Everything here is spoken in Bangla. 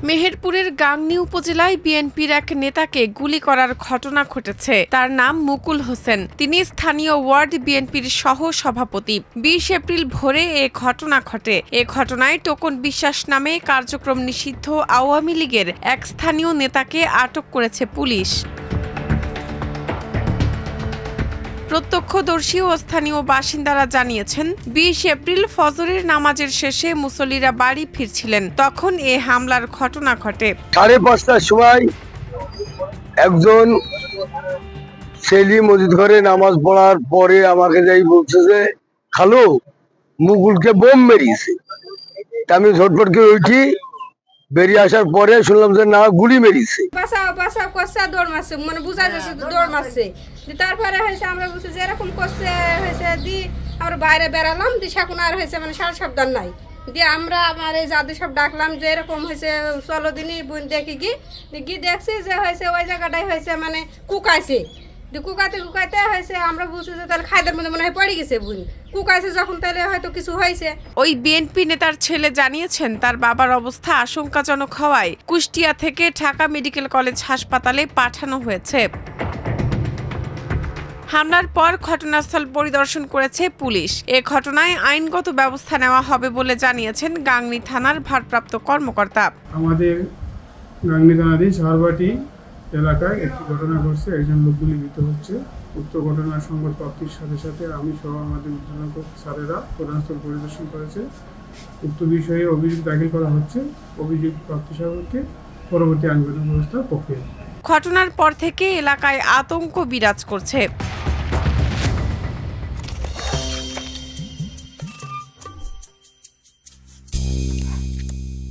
মেহেরপুরের গাংনী উপজেলায় বিএনপির এক নেতাকে গুলি করার ঘটনা ঘটেছে। তার নাম মুকুল হোসেন। তিনি স্থানীয় ওয়ার্ড বিএনপির সহ সভাপতি। ২০ এপ্রিল ভোরে এ ঘটনা ঘটে। এ ঘটনায় টোকন বিশ্বাস নামে কার্যক্রম নিষিদ্ধ আওয়ামী লীগের এক স্থানীয় নেতাকে আটক করেছে পুলিশ। প্রত্যক্ষদর্শী ও স্থানীয় বাসিন্দারা জানিয়েছেন, ২০ এপ্রিল ফজরের নামাজের শেষে মুসল্লিরা বাড়ি ফিরছিলেন, তখন এ হামলার ঘটনা ঘটে। 5:30টার সময় একজন ছেলে মসজিদ ঘরে নামাজ পড়ার পরে আমাকে যাই বলছে যে খালু মুকুলকে বোম মেরিয়েছে। আমি ঝটফট করে উঠি, বেরিয়ে আসার পরে শুনলাম যে না, গুলি মেরিয়েছে। দৌড় মারছে, মানে বুঝা যাচ্ছে দৌড় মারছে। তারপরে হয়েছে আমরা বুঝছি যে এরকম করছে হয়েছে আমরা বাইরে বেড়ালাম সেখন আর হয়েছে মানে সার সাবধান নাই দিয়ে আমরা আমার এই জাদু সব ডাকলাম যে এরকম হয়েছে, চলো দিনই বোন দেখি গিয়ে দেখছি যে হয়েছে ওই জায়গাটাই হয়েছে মানে কুকাইছে। কুকাইতে হয়েছে আমরা বুঝছি যে তাহলে খাইদের মধ্যে মনে হয় পড়ে গেছে বোন, কুকাইছে যখন তাহলে হয়তো কিছু হয়েছে। ওই বিএনপি নেতার ছেলে জানিয়েছেন, তার বাবার অবস্থা আশঙ্কাজনক হওয়ায় কুষ্টিয়া থেকে ঢাকা মেডিকেল কলেজ হাসপাতালে পাঠানো হয়েছে। হামলার পর ঘটনাস্থল পরিদর্শন করেছে পুলিশ। এ ঘটনায় আইনগত ব্যবস্থা নেওয়া হবে বলে জানিয়েছেন গাংনী থানার ভারপ্রাপ্ত কর্মকর্তা। আমাদের গাংনী থানাধীন সাহারবাটি এলাকায় একটি ঘটনা ঘটছে, একজন লোক গুলিবিদ্ধ হচ্ছে। উক্ত ঘটনার সংবাদ প্রাপ্তির সাথে সাথে আমি সহ আমাদের উদ্ধারণ স্যারেরা ঘটনাস্থল পরিদর্শন করেছে। উক্ত বিষয়ে অভিযোগ দাখিল করা হচ্ছে। অভিযোগ প্রাপ্তি সাপেক্ষে পরবর্তী আইনগত ব্যবস্থা প্রক্রিয়া। ঘটনার পর থেকে এলাকায় আতঙ্ক বিরাজ করছে।